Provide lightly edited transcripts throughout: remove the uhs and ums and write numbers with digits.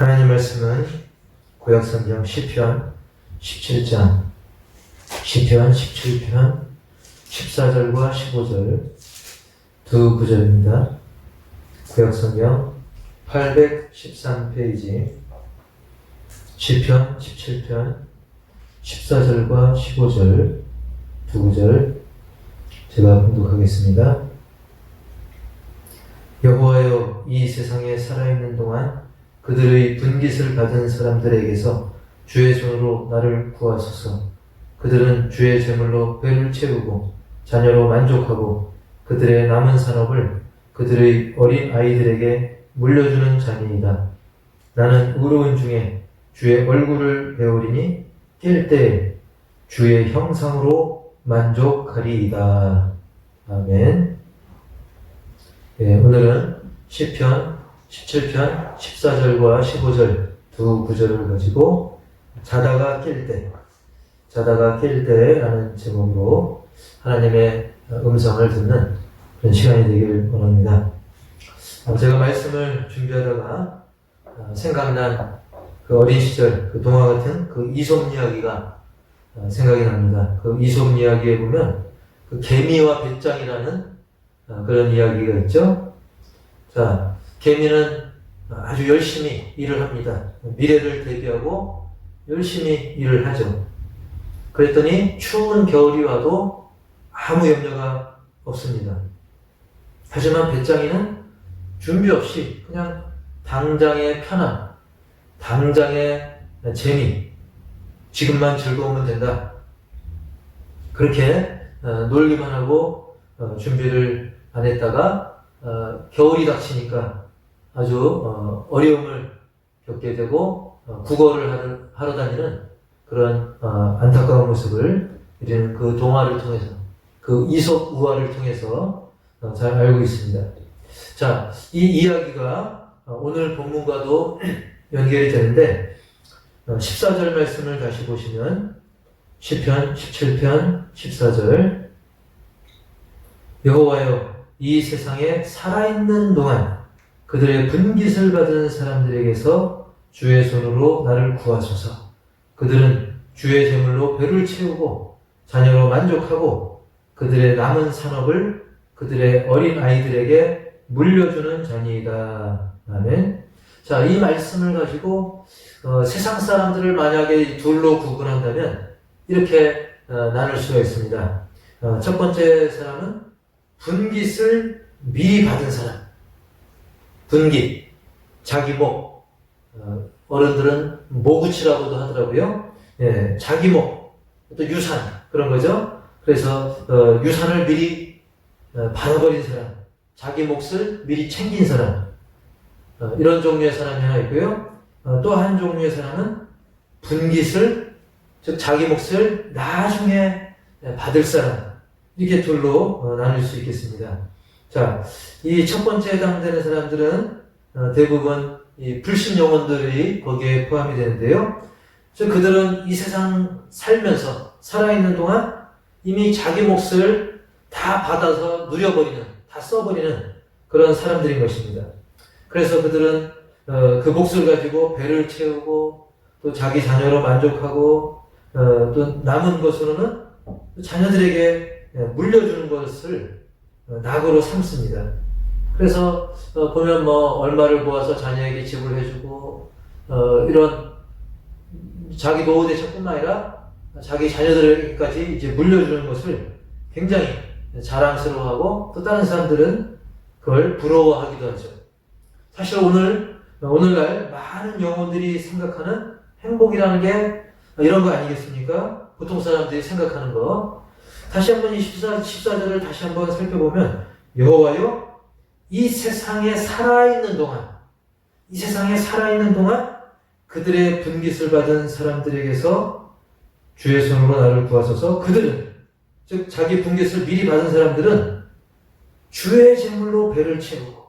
하나님 말씀은 구약성경 시편 17장, 시편 17편 14절과 15절 두 구절입니다. 구약성경 813페이지 시편 17편 14절과 15절 두 구절 제가 봉독하겠습니다. 여호와여, 이 세상에 살아있는 동안 그들의 분깃을 받은 사람들에게서 주의 손으로 나를 구하소서. 그들은 주의 제물로 배를 채우고 자녀로 만족하고 그들의 남은 산업을 그들의 어린 아이들에게 물려주는 자니이다. 나는 의로운 중에 주의 얼굴을 배우리니 깰 때에 주의 형상으로 만족하리이다. 아멘. 오늘은 시편 17편 14절과 15절 두 구절을 가지고 자다가 깰 때라는 제목으로 하나님의 음성을 듣는 그런 시간이 되기를 원합니다. 제가 말씀을 준비하다가 생각난 그 어린 시절 그 동화 같은 그 이솝 이야기가 생각이 납니다. 그 이솝 이야기에 보면 그 개미와 배짱이라는 그런 이야기가 있죠. 자, 개미는 아주 열심히 일을 합니다. 미래를 대비하고 열심히 일을 하죠. 그랬더니 추운 겨울이 와도 아무 염려가 없습니다. 하지만 배짱이는 준비 없이 그냥 당장의 편안, 당장의 재미, 지금만 즐거우면 된다. 그렇게 놀기만 하고 준비를 안 했다가 겨울이 닥치니까 아주 어려움을 겪게 되고 국어를 하러 다니는 그런 안타까운 모습을 우리는 그 동화를 통해서, 그 이솝 우화를 통해서 잘 알고 있습니다. 자, 이 이야기가 오늘 본문과도 연결이 되는데 14절 말씀을 다시 보시면 시편 17편 14절 여호와여, 이 세상에 살아있는 동안 그들의 분깃을 받은 사람들에게서 주의 손으로 나를 구하소서. 그들은 주의 제물로 배를 채우고 자녀로 만족하고 그들의 남은 산업을 그들의 어린 아이들에게 물려주는 자니이다. 아멘. 자, 이 말씀을 가지고 세상 사람들을 만약에 둘로 구분한다면 이렇게 나눌 수가 있습니다. 첫 번째 사람은 분깃을 미리 받은 사람. 분깃, 자기 목, 어른들은 모구치라고도 하더라고요. 예, 자기 목, 또 유산, 그런 거죠. 그래서 유산을 미리 받아버린 사람, 자기 몫을 미리 챙긴 사람, 이런 종류의 사람이 하나 있고요. 또 한 종류의 사람은 분깃을, 즉 자기 몫을 나중에 받을 사람, 이렇게 둘로 나눌 수 있겠습니다. 자, 이 첫 번째에 해당되는 사람들은 대부분 이 불신 영혼들이 거기에 포함이 되는데요. 그들은 이 세상 살면서 살아있는 동안 이미 자기 몫을 다 받아서 누려버리는, 다 써버리는 그런 사람들인 것입니다. 그래서 그들은 그 몫을 가지고 배를 채우고 또 자기 자녀로 만족하고 또 남은 것으로는 자녀들에게 물려주는 것을 낙으로 삼습니다. 그래서 보면 얼마를 모아서 자녀에게 지불해주고 이런 자기 노후 대책뿐만 아니라 자기 자녀들에게까지 이제 물려주는 것을 굉장히 자랑스러워하고 또 다른 사람들은 그걸 부러워하기도 하죠. 사실 오늘날 많은 영혼들이 생각하는 행복이라는 게 이런 거 아니겠습니까? 보통 사람들이 생각하는 거. 다시 한번 이 14절을 다시 한번 살펴보면 여호와여, 이 세상에 살아있는 동안 그들의 분깃을 받은 사람들에게서 주의 손으로 나를 구하소서. 그들은, 즉 자기 분깃을 미리 받은 사람들은 주의 제물로 배를 채우고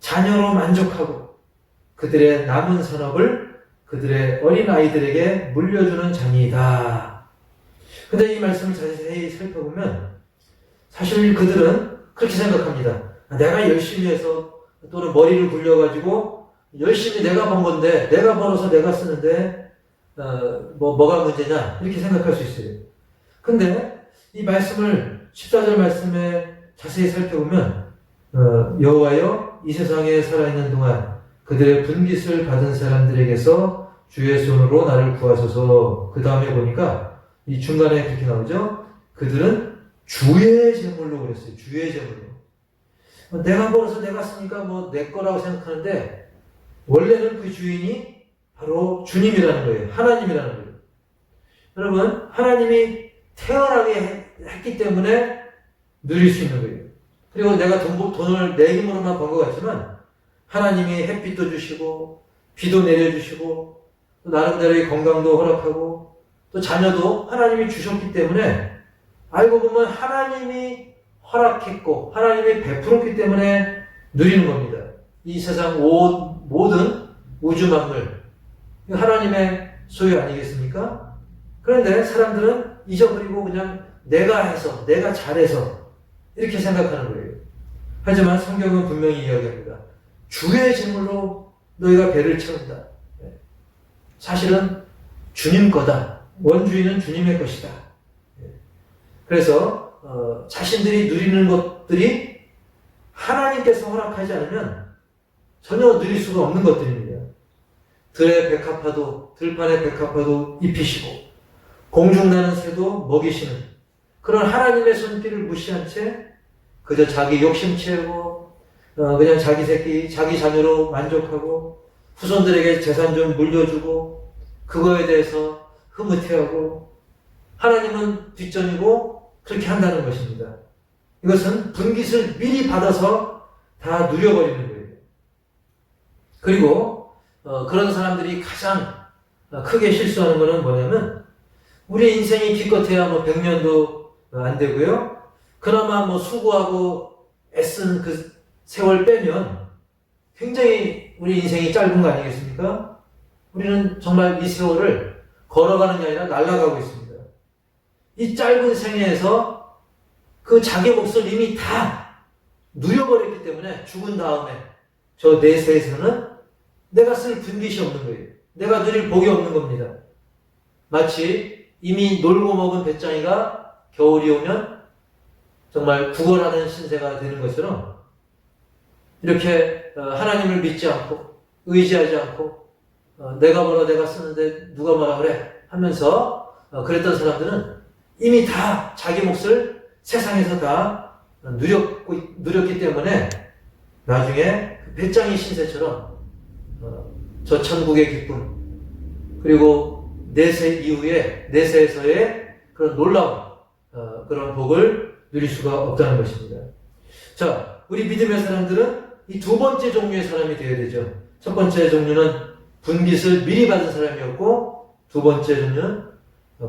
자녀로 만족하고 그들의 남은 산업을 그들의 어린 아이들에게 물려주는 자니이다. 근데 이 말씀을 자세히 살펴보면 사실 그들은 그렇게 생각합니다. 내가 열심히 해서 또는 머리를 굴려가지고 열심히 내가 번 건데, 내가 벌어서 내가 쓰는데, 뭐가 문제냐? 이렇게 생각할 수 있어요. 근데 이 말씀을 14절 말씀에 자세히 살펴보면 여호와여 이 세상에 살아있는 동안 그들의 분깃을 받은 사람들에게서 주의 손으로 나를 구하소서. 그 다음에 보니까 이 중간에 그렇게 나오죠. 그들은 주의 제물로 그랬어요. 주의 제물로. 내가 벌어서 내가 쓰니까 뭐 내 거라고 생각하는데 원래는 그 주인이 바로 주님이라는 거예요. 하나님이라는 거예요. 여러분, 하나님이 태어나게 했기 때문에 누릴 수 있는 거예요. 그리고 내가 돈을 내 힘으로만 번 것 같지만 하나님이 햇빛도 주시고 비도 내려주시고 또 나름대로의 건강도 허락하고 또 자녀도 하나님이 주셨기 때문에 알고 보면 하나님이 허락했고 하나님이 베풀었기 때문에 누리는 겁니다. 이 세상 모든 우주 만물 하나님의 소유 아니겠습니까? 그런데 사람들은 잊어버리고 그냥 내가 해서 내가 잘해서 이렇게 생각하는 거예요. 하지만 성경은 분명히 이야기합니다. 주의 제물로 너희가 배를 채운다. 사실은 주님 거다. 원주인은 주님의 것이다. 그래서 자신들이 누리는 것들이 하나님께서 허락하지 않으면 전혀 누릴 수가 없는 것들입니다. 들판의 백합화도 입히시고 공중나는 새도 먹이시는 그런 하나님의 손길을 무시한 채 그저 자기 욕심 채우고 그냥 자기 새끼, 자기 자녀로 만족하고 후손들에게 재산 좀 물려주고 그거에 대해서 흐뭇해하고 하나님은 뒷전이고 그렇게 한다는 것입니다. 이것은 분깃을 미리 받아서 다 누려버리는 거예요. 그리고 그런 사람들이 가장 크게 실수하는 것은 뭐냐면 우리 인생이 기껏해야 뭐 100년도 안 되고요. 그나마 뭐 수고하고 애쓴 그 세월 빼면 굉장히 우리 인생이 짧은 거 아니겠습니까? 우리는 정말 이 세월을 걸어가는 게 아니라 날아가고 있습니다. 이 짧은 생애에서 그 자기 몫을 이미 다 누려버렸기 때문에 죽은 다음에 저 내세에서는 내가 쓸 분깃이 없는 거예요. 내가 누릴 복이 없는 겁니다. 마치 이미 놀고 먹은 배짱이가 겨울이 오면 정말 구걸하는 신세가 되는 것처럼 이렇게 하나님을 믿지 않고 의지하지 않고 내가 벌어 내가 쓰는데 누가 뭐라 그래 하면서 그랬던 사람들은 이미 다 자기 몫을 세상에서 다 누렸기 때문에 나중에 배짱이 신세처럼 저 천국의 기쁨 그리고 내세 이후에 내세에서의 그런 놀라운 그런 복을 누릴 수가 없다는 것입니다. 자, 우리 믿음의 사람들은 이 두 번째 종류의 사람이 되어야 되죠. 첫 번째 종류는 분깃을 미리 받은 사람이었고 두 번째 종류는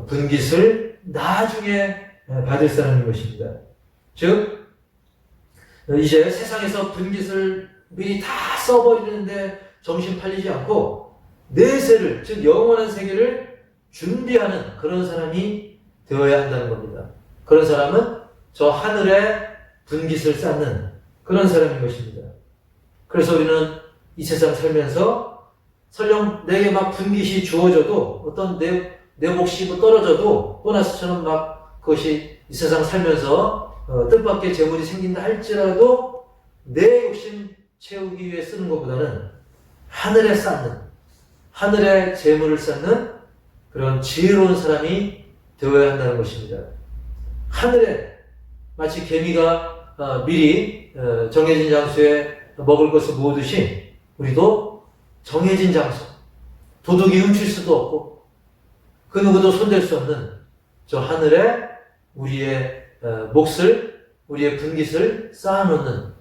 분깃을 나중에 받을 사람인 것입니다. 즉 이제 세상에서 분깃을 미리 다 써버리는데 정신 팔리지 않고 내세를 즉 영원한 세계를 준비하는 그런 사람이 되어야 한다는 겁니다. 그런 사람은 저 하늘에 분깃을 쌓는 그런 사람인 것입니다. 그래서 우리는 이 세상 살면서 설령 내게 막 분깃이 주어져도 어떤 내 몫이 뭐 떨어져도 보너스처럼 막 그것이 이 세상 살면서 뜻밖의 재물이 생긴다 할지라도 내 욕심 채우기 위해 쓰는 것보다는 하늘에 쌓는 하늘에 재물을 쌓는 그런 지혜로운 사람이 되어야 한다는 것입니다. 하늘에 마치 개미가 미리 정해진 장소에 먹을 것을 모으듯이 우리도 정해진 장소, 도둑이 훔칠 수도 없고 그 누구도 손댈 수 없는 저 하늘에 우리의 몫을, 우리의 분깃을 쌓아놓는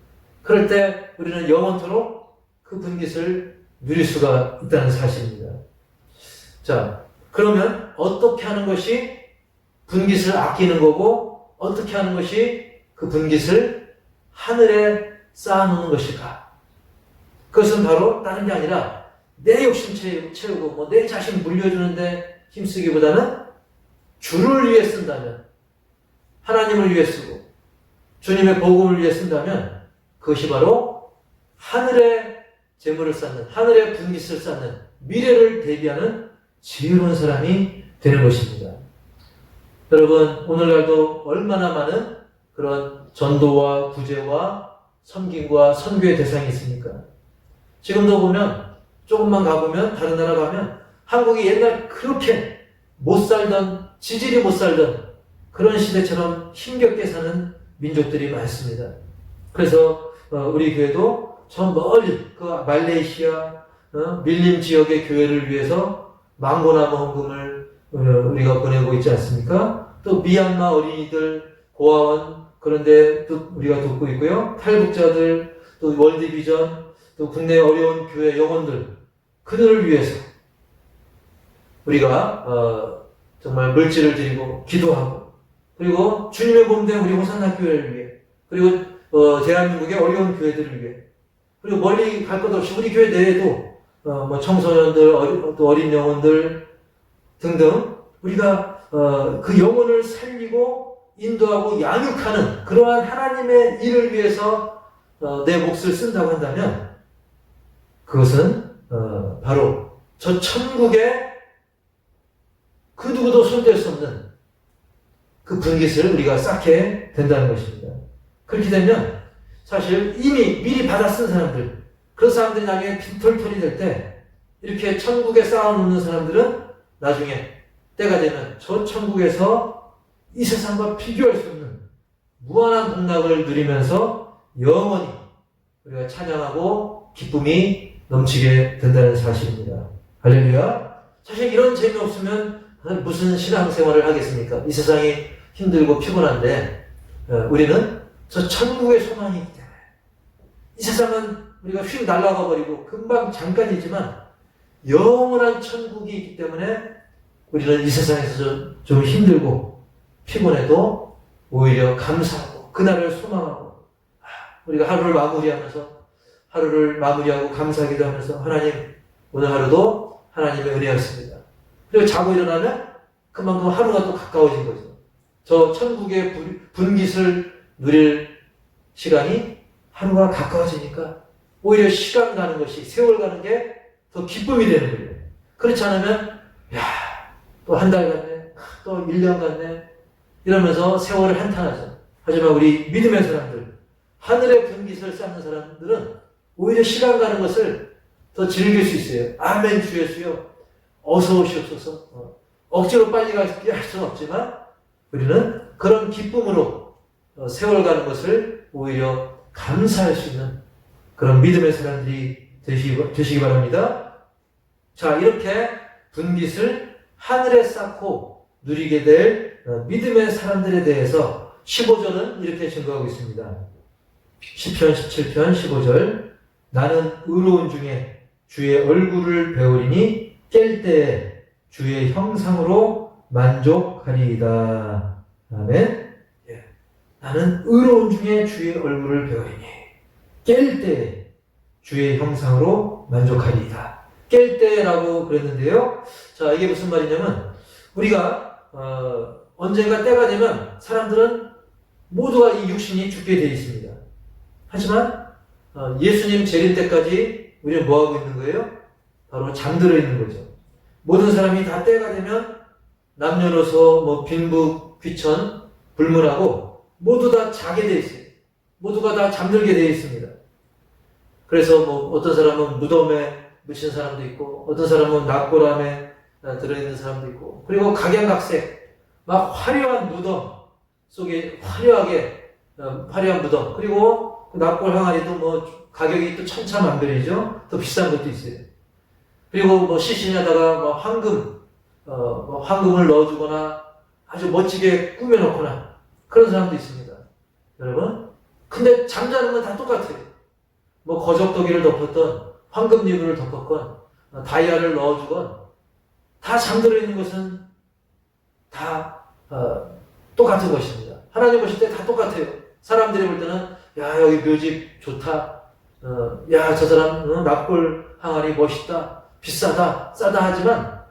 그럴 때 우리는 영원토록 그 분깃을 누릴 수가 있다는 사실입니다. 자, 그러면 어떻게 하는 것이 분깃을 아끼는 거고 어떻게 하는 것이 그 분깃을 하늘에 쌓아놓는 것일까? 그것은 바로 다른 게 아니라 내 욕심 채우고 뭐 내 자신 물려주는데 힘쓰기보다는 주를 위해 쓴다면 하나님을 위해 쓰고 주님의 복음을 위해 쓴다면 그것이 바로 하늘에 재물을 쌓는, 하늘의 분깃을 쌓는, 미래를 대비하는 지혜로운 사람이 되는 것입니다. 여러분, 오늘날도 얼마나 많은 그런 전도와 구제와 섬김과 선교의 대상이 있습니까? 지금도 보면, 조금만 가보면, 다른 나라 가면, 한국이 옛날 그렇게 못 살던, 지질이 못 살던 그런 시대처럼 힘겹게 사는 민족들이 많습니다. 그래서 우리 교회도 저 멀리 그 말레이시아 밀림 지역의 교회를 위해서 망고나무 헌금을 우리가 보내고 있지 않습니까? 또 미얀마 어린이들 고아원 그런데 또 우리가 돕고 있고요. 탈북자들, 또 월드비전, 또 국내 어려운 교회 영혼들, 그들을 위해서 우리가 정말 물질을 드리고 기도하고, 그리고 주님의 몸된 우리 호산나 교회를 위해, 그리고 대한민국의 어려운 교회들을 위해, 그리고 멀리 갈 것 없이 우리 교회 내에도 뭐 청소년들, 또 어린 영혼들 등등 우리가 그 영혼을 살리고 인도하고 양육하는 그러한 하나님의 일을 위해서 내 몫을 쓴다고 한다면, 그것은 바로 저 천국의 그 누구도 손댈 수 없는 그 분깃을 우리가 쌓게 된다는 것입니다. 그렇게 되면 사실 이미 미리 받아 쓴 사람들, 그런 사람들이 나중에 빈털털이 될 때 이렇게 천국에 쌓아놓는 사람들은 나중에 때가 되면 저 천국에서 이 세상과 비교할 수 없는 무한한 복락을 누리면서 영원히 우리가 찬양하고 기쁨이 넘치게 된다는 사실입니다. 할렐루야. 사실 이런 재미없으면 무슨 신앙생활을 하겠습니까? 이 세상이 힘들고 피곤한데 우리는 저 천국의 소망이 있기 때문에, 이 세상은 우리가 휙 날아가 버리고 금방 잠깐이지만 영원한 천국이 있기 때문에 우리는 이 세상에서 좀 힘들고 피곤해도 오히려 감사하고 그날을 소망하고, 우리가 하루를 마무리하고 감사하기도 하면서 하나님, 오늘 하루도 하나님의 은혜였습니다. 그리고 자고 일어나면 그만큼 하루가 또 가까워진 거죠. 저 천국의 분깃을 누릴 시간이 하루가 가까워지니까 오히려 시간 가는 것이, 세월 가는 게 더 기쁨이 되는 거예요. 그렇지 않으면 또 한 달 갔네, 또 1년 갔네 이러면서 세월을 한탄하죠. 하지만 우리 믿음의 사람들, 하늘의 분깃을 쌓는 사람들은 오히려 시간 가는 것을 더 즐길 수 있어요. 아멘 주 예수여 어서 오시옵소서. 억지로 빨리 가게 할 수는 없지만 우리는 그런 기쁨으로 세월 가는 것을 오히려 감사할 수 있는 그런 믿음의 사람들이 되시기 바랍니다. 자, 이렇게 분깃을 하늘에 쌓고 누리게 될 믿음의 사람들에 대해서 15절은 이렇게 증거하고 있습니다. 시편 17편 15절, 나는 의로운 중에 주의 얼굴을 배우리니 깰 때에 주의 형상으로 만족하리이다. 아멘. 나는 의로운 중에 주의 얼굴을 배우리니 깰 때에 주의 형상으로 만족하리이다. 깰 때라고 그랬는데요. 자, 이게 무슨 말이냐면, 우리가 언젠가 때가 되면 사람들은 모두가 이 육신이 죽게 되어 있습니다. 하지만 예수님 재림 때까지 우리는 뭐하고 있는 거예요? 바로 잠들어 있는 거죠. 모든 사람이 다 때가 되면 남녀노소 빈부 귀천 불문하고 모두 다 자게 되어 있어요. 모두가 다 잠들게 되어 있습니다. 그래서 어떤 사람은 무덤에 묻힌 사람도 있고, 어떤 사람은 낙고람에 들어있는 사람도 있고, 그리고 각양각색 막 화려한 무덤 속에 화려한 무덤, 그리고 낙골 항아리도 가격이 또 천차만별이죠. 더 비싼 것도 있어요. 그리고 시신에다가 황금을 넣어주거나 아주 멋지게 꾸며놓거나 그런 사람도 있습니다. 여러분, 근데 잠자는 건 다 똑같아요. 거적더기를 덮었던 황금 이불을 덮었건 다이아를 넣어주건 다 잠들어 있는 것은 다 똑같은 것입니다. 하나님 보실 때 다 똑같아요. 사람들이 볼 때는 야, 여기 묘집 좋다, 야, 저 사람 납골 항아리 멋있다, 비싸다, 싸다 하지만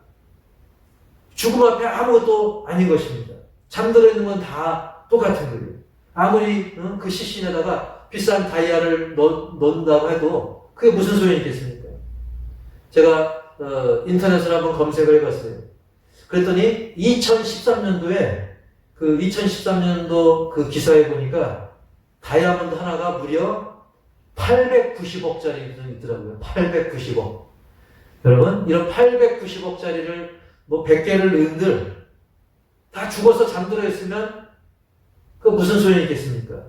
죽음 앞에 아무것도 아닌 것입니다. 잠들어 있는 건 다 똑같은 거예요. 아무리 그 시신에다가 비싼 다이아를 넣는다고 해도 그게 무슨 소용이 있겠습니까? 제가 인터넷으로 한번 검색을 해봤어요. 그랬더니 2013년도에 그 2013년도 그 기사에 보니까 다이아몬드 하나가 무려 890억짜리 있더라고요. 890억. 여러분, 이런 890억짜리를 뭐 100개를 넣은들 다 죽어서 잠들어 있으면 그 무슨 소용이 있겠습니까?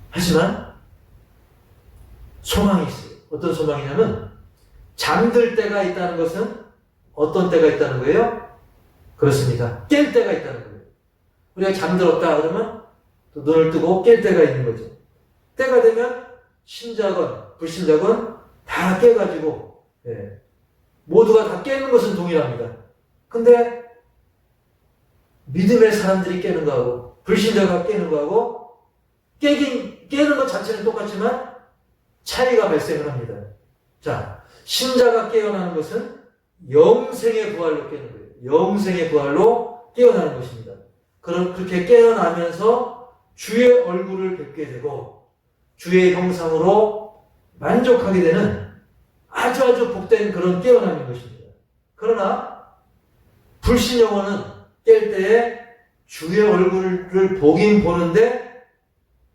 하지만 소망이 있어요. 어떤 소망이냐면 잠들 때가 있다는 것은 어떤 때가 있다는 거예요? 그렇습니다. 깰 때가 있다는 거예요. 우리가 잠들었다 그러면 또 눈을 뜨고 깰 때가 있는 거죠. 때가 되면 신자건 불신자건 다 깨가지고 모두가 다 깨는 것은 동일합니다. 근데 믿음의 사람들이 깨는 거하고 불신자가 깨는 거하고 깨는 것 자체는 똑같지만 차이가 발생을 합니다. 자, 신자가 깨어나는 것은 영생의 부활로 깨는 거예요. 영생의 부활로 깨어나는 것입니다. 그렇게 깨어나면서 주의 얼굴을 뵙게 되고 주의 형상으로 만족하게 되는 아주 복된 그런 깨어남인 것입니다. 그러나 불신 영혼은 깰 때에 주의 얼굴을 보긴 보는데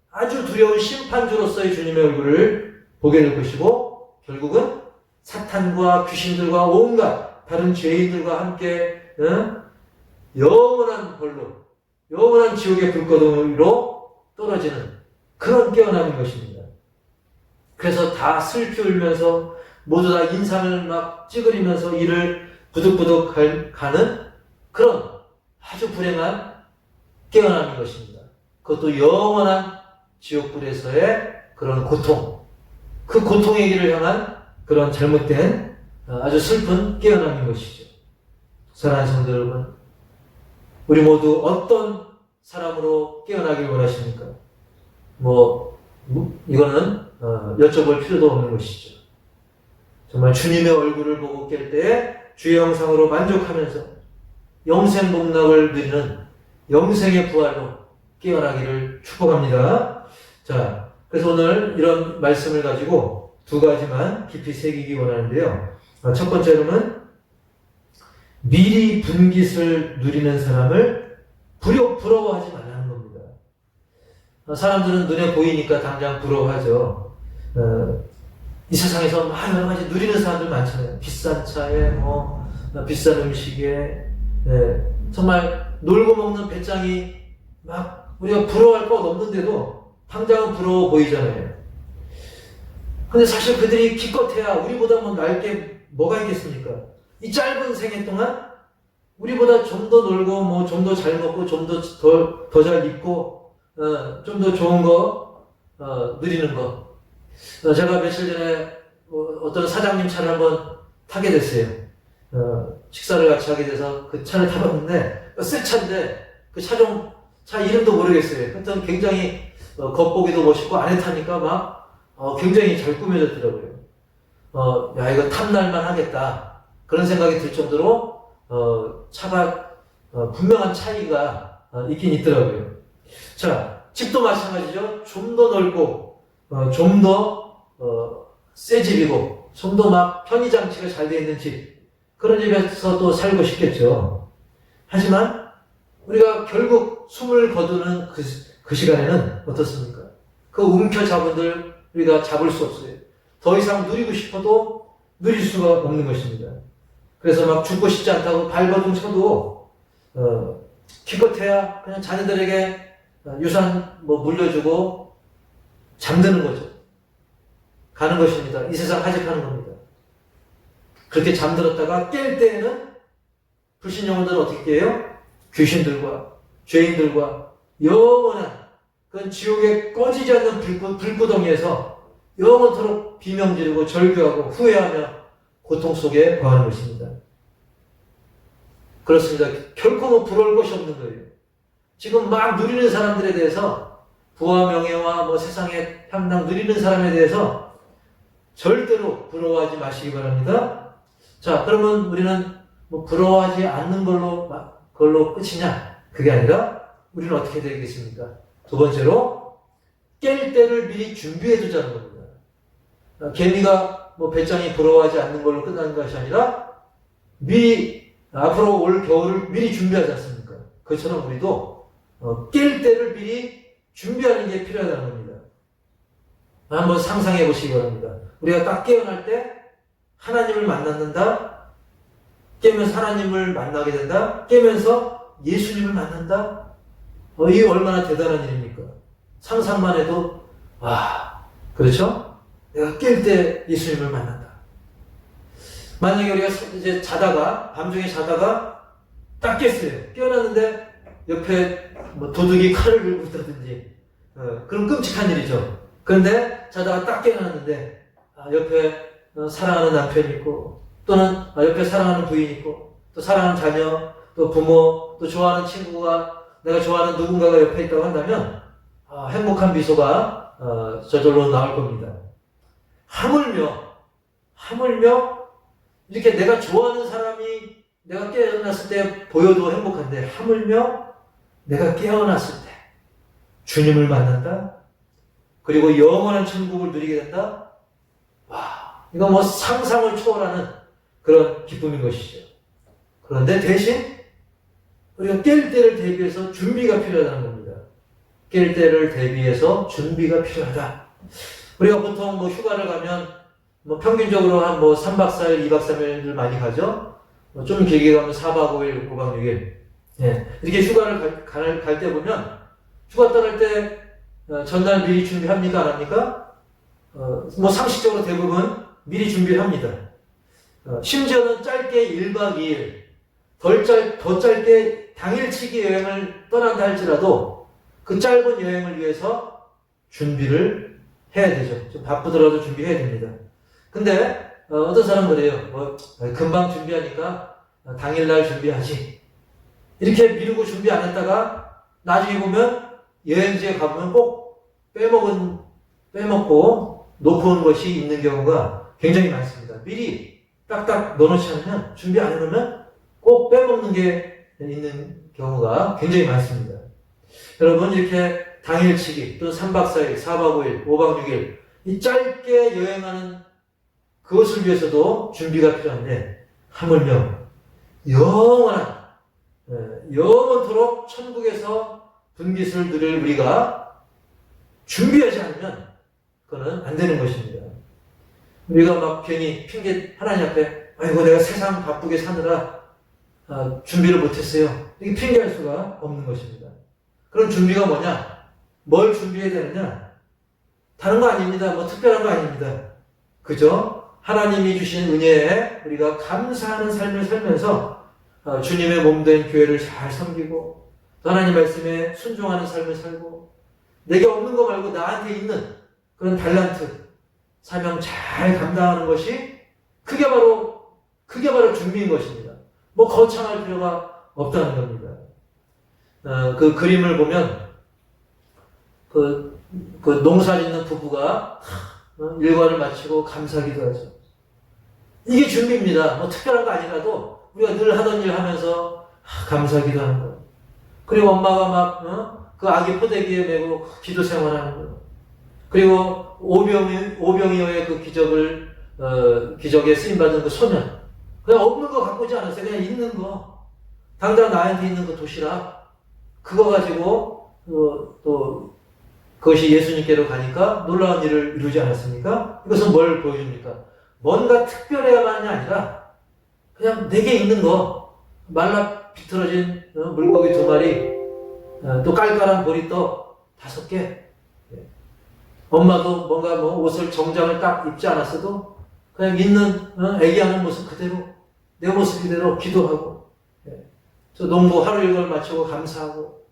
아주 두려운 심판주로서의 주님의 얼굴을 보게 될 것이고 결국은 사탄과 귀신들과 온갖 다른 죄인들과 함께 영원한 벌로 영원한 지옥의 불거둥으로 떨어지는 그런 깨어남인 것입니다. 그래서 다 슬피 울면서 모두 다 인상을 막 찌그리면서 이를 부득부득 가는 그런 아주 불행한 깨어남인 것입니다. 그것도 영원한 지옥불에서의 그런 고통, 그 고통의 길을 향한 그런 잘못된 아주 슬픈 깨어남인 것이죠. 사랑하는 성도 여러분, 우리 모두 어떤 사람으로 깨어나길 원하십니까? 이거는 여쭤볼 필요도 없는 것이죠. 정말 주님의 얼굴을 보고 깰 때에 주의 형상으로 만족하면서 영생 복락을 누리는 영생의 부활로 깨어나기를 축복합니다. 자, 그래서 오늘 이런 말씀을 가지고 두 가지만 깊이 새기기 원하는데요. 첫 번째로는 미리 분깃을 누리는 사람을 부러워하지 말라는 겁니다. 사람들은 눈에 보이니까 당장 부러워하죠. 이 세상에서 막 여러 가지 누리는 사람들 많잖아요. 비싼 차에, 비싼 음식에, 정말 놀고 먹는 배짱이 막 우리가 부러워할 것 없는데도 당장은 부러워 보이잖아요. 근데 사실 그들이 기껏해야 우리보다 나을 게 뭐가 있겠습니까? 이 짧은 생애 동안 우리보다 좀 더 놀고 좀 더 잘 먹고 좀 더 잘 입고 좀 더 좋은 거 누리는 거. 제가 며칠 전에 어떤 사장님 차를 한번 타게 됐어요. 식사를 같이 하게 돼서 그 차를 타봤는데 새 차인데 그 차 이름도 모르겠어요. 하여튼 굉장히 겉보기도 멋있고 안에 타니까 막 굉장히 잘 꾸며졌더라고요. 야, 이거 탐날만 하겠다. 그런 생각이 들 정도로 차가 분명한 차이가 있긴 있더라고요. 자, 집도 마찬가지죠. 좀 더 넓고 좀 더 새 집이고 좀 더 막 편의장치가 잘 되어 있는 집, 그런 집에서 또 살고 싶겠죠. 하지만 우리가 결국 숨을 거두는 그 시간에는 어떻습니까? 그 움켜잡은들 우리가 잡을 수 없어요. 더 이상 누리고 싶어도 누릴 수가 없는 것입니다. 그래서 막 죽고 싶지 않다고 발버둥 쳐도 기껏해야 그냥 자녀들에게 유산 물려주고 잠드는 거죠. 가는 것입니다. 이 세상 하직하는 겁니다. 그렇게 잠들었다가 깰 때에는 불신 영혼들은 어떻게 깨요? 귀신들과 죄인들과 영원한 그런 지옥에 꺼지지 않는 불구덩이에서 영원토록 비명 지르고 절규하고 후회하며 고통 속에 거하는 것입니다. 그렇습니다. 결코 부러울 것이 없는 거예요. 지금 막 누리는 사람들에 대해서 부와 명예와 세상의 향락 누리는 사람에 대해서 절대로 부러워하지 마시기 바랍니다. 자, 그러면 우리는 부러워하지 않는 걸로 끝이냐? 그게 아니라 우리는 어떻게 되겠습니까? 두 번째로 깰 때를 미리 준비해 두자는 겁니다. 개미가 뭐 배짱이 부러워하지 않는 걸로 끝나는 것이 아니라 미리 앞으로 올 겨울을 미리 준비하지 않습니까? 그처럼 우리도 깰 때를 미리 준비하는 게 필요하다는 겁니다. 한번 상상해 보시기 바랍니다. 우리가 딱 깨어날 때 하나님을 만난다. 깨면서 하나님을 만나게 된다. 깨면서 예수님을 만난다. 이게 얼마나 대단한 일입니까? 상상만 해도 와, 그렇죠? 내가 깰 때 예수님을 만난다. 만약에 우리가 이제 자다가 밤중에 자다가 딱 깼어요. 깨어났는데 옆에 뭐 도둑이 칼을 들고 있다든지 그럼 끔찍한 일이죠. 그런데 자다가 딱 깨어났는데 옆에 사랑하는 남편이 있고 또는 옆에 사랑하는 부인이 있고 또 사랑하는 자녀 또 부모 또 좋아하는 친구가 내가 좋아하는 누군가가 옆에 있다고 한다면 행복한 미소가 저절로 나올 겁니다. 하물며 이렇게 내가 좋아하는 사람이 내가 깨어났을 때 보여도 행복한데 하물며 내가 깨어났을 때 주님을 만난다. 그리고 영원한 천국을 누리게 된다. 와, 이거 뭐 상상을 초월하는 그런 기쁨인 것이죠. 그런데 대신 우리가 깰 때를 대비해서 준비가 필요하다는 겁니다. 깰 때를 대비해서 준비가 필요하다. 우리가 보통 뭐 휴가를 가면 뭐 평균적으로 한 뭐 3박 4일, 2박 3일을 많이 가죠. 좀 길게 가면 4박 5일, 5박 6일. 예. 이렇게 휴가를 갈 때 보면 휴가 떠날 때 전날 미리 준비합니까? 안 합니까? 뭐 상식적으로 대부분 미리 준비를 합니다. 심지어는 짧게 1박 2일, 더 짧게 당일치기 여행을 떠난다 할지라도 그 짧은 여행을 위해서 준비를 해야 되죠. 좀 바쁘더라도 준비해야 됩니다. 근데 어떤 사람들이에요. 뭐 금방 준비하니까 당일날 준비하지. 이렇게 미루고 준비 안 했다가 나중에 보면 여행지에 가보면 꼭 빼먹고 놓고 온 것이 있는 경우가 굉장히 많습니다. 미리 딱딱 넣어놓지 않으면 준비 안 해놓으면 꼭 빼먹는 게 있는 경우가 굉장히 많습니다. 여러분 이렇게 당일치기 또는 3박 4일, 4박 5일, 5박 6일 이 짧게 여행하는 그것을 위해서도 준비가 필요한데 하물며 영원토록 천국에서 분깃을 누릴 우리가 준비하지 않으면 그거는 안 되는 것입니다. 우리가 막 괜히 핑계 하나님 앞에 아이고 내가 세상 바쁘게 사느라 준비를 못했어요. 이렇게 핑계할 수가 없는 것입니다. 그럼 준비가 뭐냐? 뭘 준비해야 되느냐? 다른 거 아닙니다. 뭐 특별한 거 아닙니다. 그죠? 하나님이 주신 은혜에 우리가 감사하는 삶을 살면서 주님의 몸된 교회를 잘 섬기고 하나님 말씀에 순종하는 삶을 살고 내게 없는 거 말고 나한테 있는 그런 달란트, 사명 잘 감당하는 것이 그게 바로 준비인 것입니다. 뭐 거창할 필요가 없다는 겁니다. 그 그림을 보면 그 농사 짓는 부부가 일과를 마치고 감사기도 하죠. 이게 준비입니다. 뭐 특별한 거 아니라도 우리가 늘 하던 일 하면서 감사기도 하는 거예요. 그리고 엄마가 막 그 아기 포대기에 메고 기도 생활하는 거예요. 그리고 오병이어의 그 기적에 쓰임받은 그 소년. 그냥 없는 거 갖고 오지 않았어요. 그냥 있는 거. 당장 나한테 있는 그 도시락. 그거 가지고 또 그것이 예수님께로 가니까 놀라운 일을 이루지 않았습니까? 이것은 뭘 보여줍니까? 뭔가 특별해야만이 아니라 그냥 내게 있는 거 말라 비틀어진 물고기 2마리 또 깔깔한 보리떡 5개 엄마도 뭔가 뭐 옷을 정장을 딱 입지 않았어도 그냥 있는 애기하는 모습 그대로 내 모습 그대로 기도하고 저 농부 하루 일과를 마치고 감사하고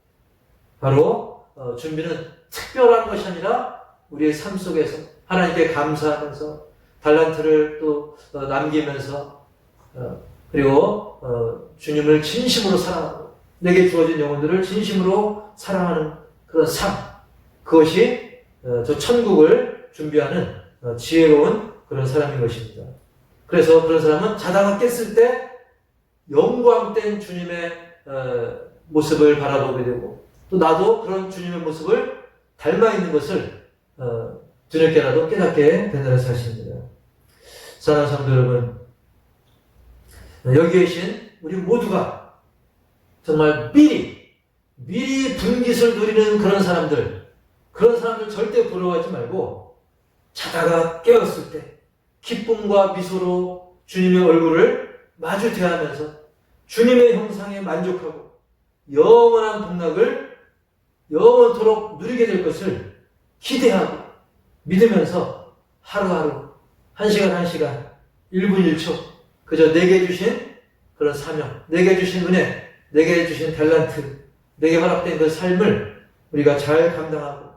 바로 준비는 특별한 것이 아니라 우리의 삶 속에서 하나님께 감사하면서 달란트를 또 남기면서 그리고 주님을 진심으로 사랑하고 내게 주어진 영혼들을 진심으로 사랑하는 그런 삶 그것이 저 천국을 준비하는 지혜로운 그런 사람인 것입니다. 그래서 그런 사람은 자다가 깼을 때 영광된 주님의 모습을 바라보게 되고 또 나도 그런 주님의 모습을 닮아 있는 것을 뒤늦게라도 깨닫게 되느라 사실입니다. 사랑하는 성도 여러분, 여기 계신 우리 모두가 정말 미리 분깃을 누리는 그런 사람들 절대 부러워하지 말고 자다가 깨었을 때 기쁨과 미소로 주님의 얼굴을 마주 대하면서 주님의 형상에 만족하고 영원한 복락을 영원토록 누리게 될 것을 기대하고 믿으면서 하루하루, 한 시간 한 시간, 1분 1초 그저 내게 주신 그런 사명, 내게 주신 은혜, 내게 주신 탤런트, 내게 허락된 그 삶을 우리가 잘 감당하고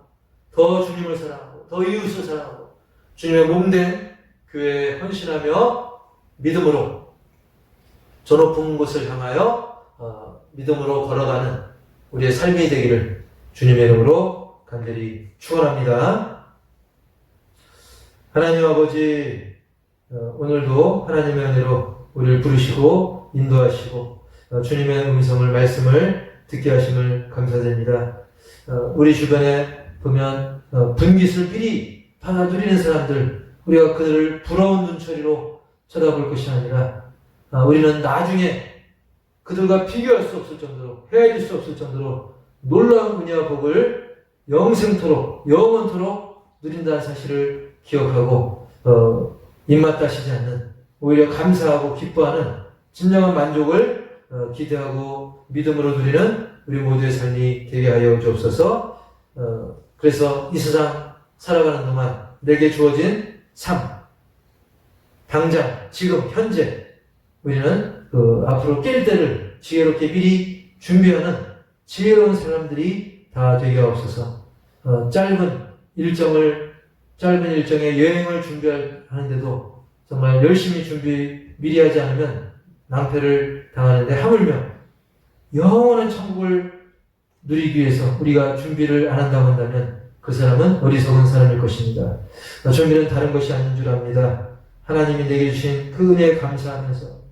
더 주님을 사랑하고 더 이웃을 사랑하고 주님의 몸된 교회에 헌신하며 믿음으로 저 높은 곳을 향하여 믿음으로 걸어가는 우리의 삶이 되기를 주님의 이름으로 간절히 축원합니다. 하나님 아버지, 오늘도 하나님의 은혜로 우리를 부르시고 인도하시고 주님의 말씀을 듣게 하심을 감사드립니다. 우리 주변에 보면 분깃을 미리 받아 누리는 사람들, 우리가 그들을 부러운 눈초리로 쳐다볼 것이 아니라 우리는 나중에 그들과 비교할 수 없을 정도로, 헤아릴 수 없을 정도로 놀라운 은혜와 복을 영생토록, 영원토록 누린다는 사실을 기억하고 입맛 다시지 않는, 오히려 감사하고 기뻐하는 진정한 만족을 기대하고 믿음으로 누리는 우리 모두의 삶이 되게 하여 주옵소서. 그래서 이 세상 살아가는 동안 내게 주어진 삶, 당장, 지금, 현재 우리는 앞으로 깰 때를 지혜롭게 미리 준비하는 지혜로운 사람들이 다 되게 하옵소서. 짧은 일정의 여행을 준비하는데도 정말 열심히 준비 미리 하지 않으면 낭패를 당하는데, 하물며 영원한 천국을 누리기 위해서 우리가 준비를 안 한다고 한다면 그 사람은 어리석은 사람일 것입니다. 준비는 다른 것이 아닌 줄 압니다. 하나님이 내게 주신 그 은혜에 감사하면서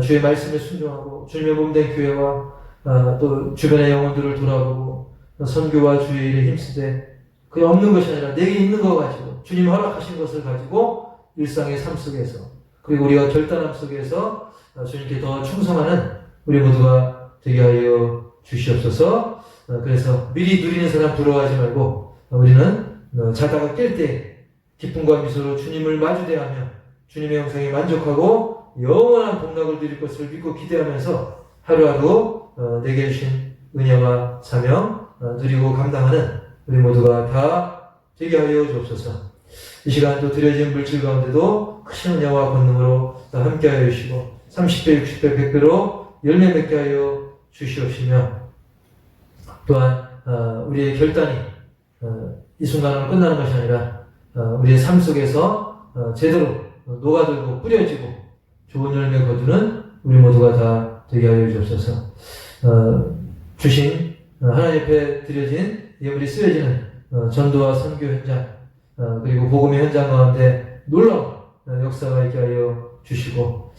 주의 말씀에 순종하고 주님의 몸된 교회와 또 주변의 영혼들을 돌아보고 선교와 주의 일에 힘쓰되, 그게 없는 것이 아니라 내게 있는 거 가지고 주님 허락하신 것을 가지고 일상의 삶 속에서, 그리고 우리가 결단함 속에서 주님께 더 충성하는 우리 모두가 되게 하여 주시옵소서. 그래서 미리 누리는 사람 부러워하지 말고 우리는 자다가 깰 때 기쁨과 미소로 주님을 마주대하며 주님의 형상에 만족하고 영원한 복락을 누릴 것을 믿고 기대하면서 하루하루 내게 주신 은혜와 사명 누리고 감당하는 우리 모두가 다 되게 하여 주옵소서. 이 시간 또 드려진 물질 가운데도 크신 은혜와 권능으로 함께 하여 주시고 30배, 60배, 100배로 열매 맺게 하여 주시옵시며, 또한 우리의 결단이 이 순간으로 끝나는 것이 아니라 우리의 삶 속에서 제대로 녹아들고 뿌려지고 좋은 열매 거두는 우리 모두가 다 되게 하여 주옵소서. 주신 하나님 앞에 드려진 예물이 쓰여지는 전도와 선교 현장, 그리고 복음의 현장 가운데 놀라운 역사가 있게 하여 주시고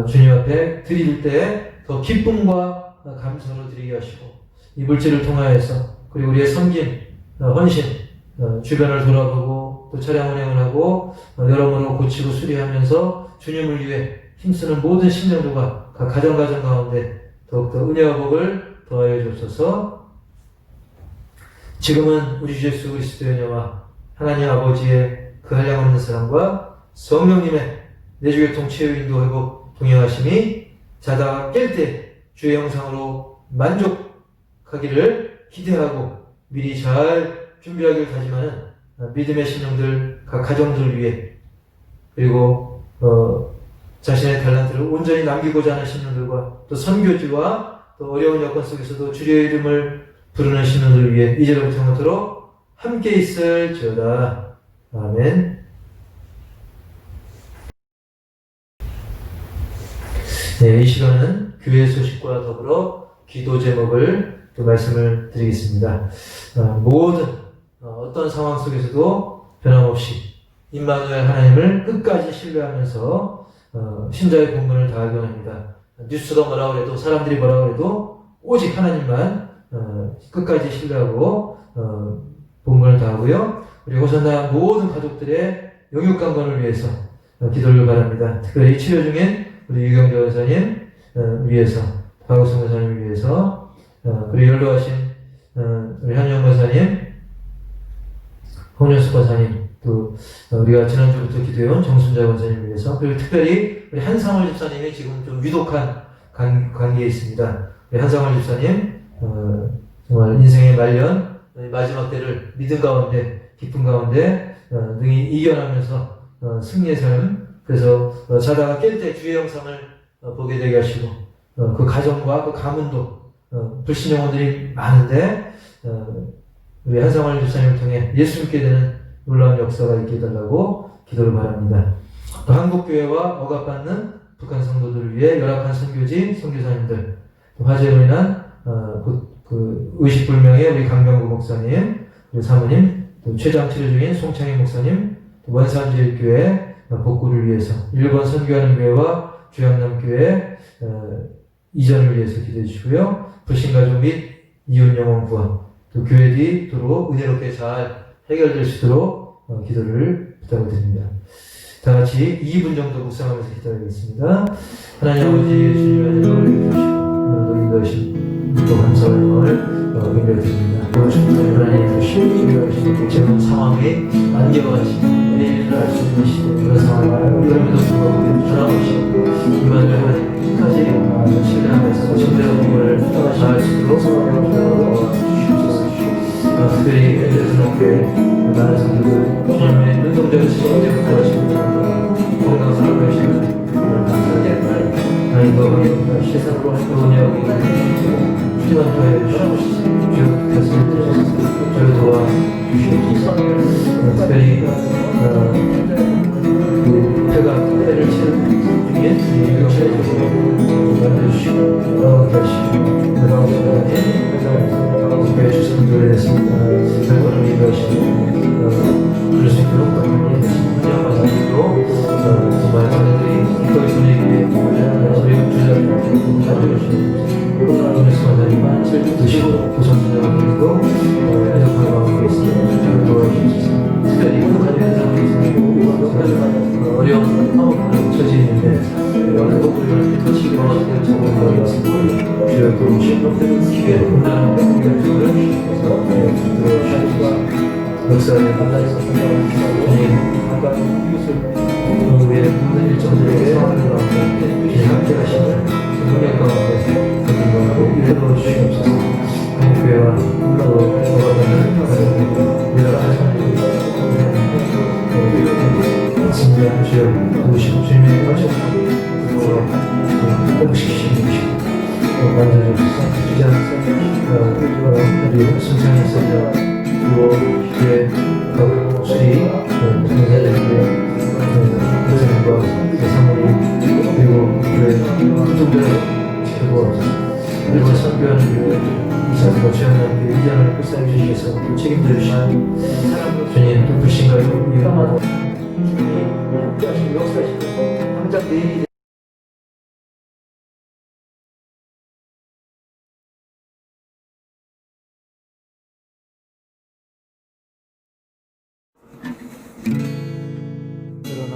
주님 앞에 드릴 때 더 기쁨과 감사로 드리게 하시고, 이 물질을 통하여서 그리고 우리의 섬김, 헌신, 주변을 돌아보고 또 차량 운행을 하고 여러모로 고치고 수리하면서 주님을 위해 힘쓰는 모든 신령도가 각 가정 가운데 더욱더 은혜와 복을 더하여 주옵소서. 지금은 우리 주 예수 그리스도의 은혜와 하나님 아버지의 그 한량없는 사랑과 성령님의 내주교통 치유 인도 회복 동행하심이 자다가 깰 때 주의 형상으로 만족하기를 기대하고 미리 잘 준비하길 다짐하는 믿음의 신령들 각 가정들을 위해, 그리고 자신의 탤런트를 온전히 남기고자 하는 신령들과 또 선교지와 또 어려운 여건 속에서도 주의 이름을 부르는 신령들을 위해 이제로부터 영원토록 함께 있을지어다. 아멘. 네, 이 시간은 교회 소식과 더불어 기도 제목을 또 말씀을 드리겠습니다. 모든 어떤 상황 속에서도 변함없이 임마누엘 하나님을 끝까지 신뢰하면서 신자의 본분을 다하기 원합니다. 뉴스가 뭐라 그래도, 사람들이 뭐라 그래도 오직 하나님만 끝까지 신뢰하고 본문을 다하고요. 우리 호산나 모든 가족들의 영육 강건을 위해서 기도를 바랍니다. 특별히 치료 중인 우리 유경재 원사님 위해서, 박우성 원사님을 위해서, 그리고 연로하신 우리 한영 원사님, 홍윤숙 원사님, 또 우리가 지난주부터 기도해온 정순자 원사님을 위해서, 그리고 특별히 우리 한상월 집사님이 지금 좀 위독한 관계에 있습니다. 우리 한상월 집사님 정말 인생의 말년 마지막 때를 믿음 가운데, 기쁨 가운데 능히 이겨나면서 승리의 삶, 그래서 자다가 깰 때 주의 영상을 보게 되게 하시고, 그 가정과 그 가문도 불신 영혼들이 많은데 우리 한상월 집사님을 통해 예수 믿게 되는 놀라운 역사가 있게 해달라고 기도를 바랍니다. 또 한국교회와 억압받는 북한 성도들을 위해 열악한 선교지, 선교사님들, 또 화재로 인한 그 의식불명의 우리 강병구 목사님, 우리 사모님, 또 췌장 치료 중인 송창희 목사님, 또 원산제일교회 복구를 위해서, 일본 선교하는 교회와 주양남교회 이전을 위해서 기도해 주시고요. 불신가족 및 이혼 영혼 구원, 또 교회 뒤 도로 은혜롭게 잘 해결될 수 있도록 기도를 부탁드립니다. 다 같이 2분 정도 묵상하면서 기도하겠습니다. 하나님 아버지, 주님의 은혜를 주시고 오늘도 인도하신 또 감사함을 드립니다. 하나님 주시고 지금 상황이 안겨가시고 내일을 알 수 있는 시대, 그런 상황을 그럼에도 불구하고 변함없이 이만을 하나님까지 신뢰하면서 제대로 공부를 나갈 수 있도록 주시옵소서. 특별히 애들은 많은 성도들 주님의 능동적인 시간제부터 하시고 건강을 하시고 감사합니다. 하나님과 세상으로 운영하기 필요한 도와해 주시옵소서. 주여 곁을 주셔서 저를 도와주시옵소서. 특별히 회를 치는 중에 유경실에 만들어주시고 나오게 하시고 교회 주선들에 대해서입니다. 결과를 이루어지고 그럴 수 있도록 하나님 감사드리고 정말 자녀들이 기꺼이 분위기에 저희 주자를 가져주시고 하나님 드시고 고성주자들도 해석하는 마음이 있습니다. 도와주시옵소서. 특별히 가족의 상황이 어려운 처지에 있는데 한국을 터치고 적응하고 있습니다. 주여 도우시고 기회 혼란한 공격을 들어주시옵소서. 역사에 주님 우리의 모든 일정들에게 상황을 가운데 함께 하시는 능력 가운데 건강하고 이끌어 주시옵소서. 한국교회와 또 어가는 우리나라 하나님 진짜 주여 도우시고 주님의 하셨고 회복시키시는 것이고 만져주셔서 우리 순창의 선자 그리고 교회 수리 동사들의 교장과 사모님 그리고 교회 공동들을 지켜보옵소서. 그리고 선교하는 교회 이사들과 주양하는 교회 이전을 불쌍히 주시면서 또 책임져 주시고 주님 또 불신과 이혼하는 주님이 함께하시고 역사하시고 당장 내일이 그러나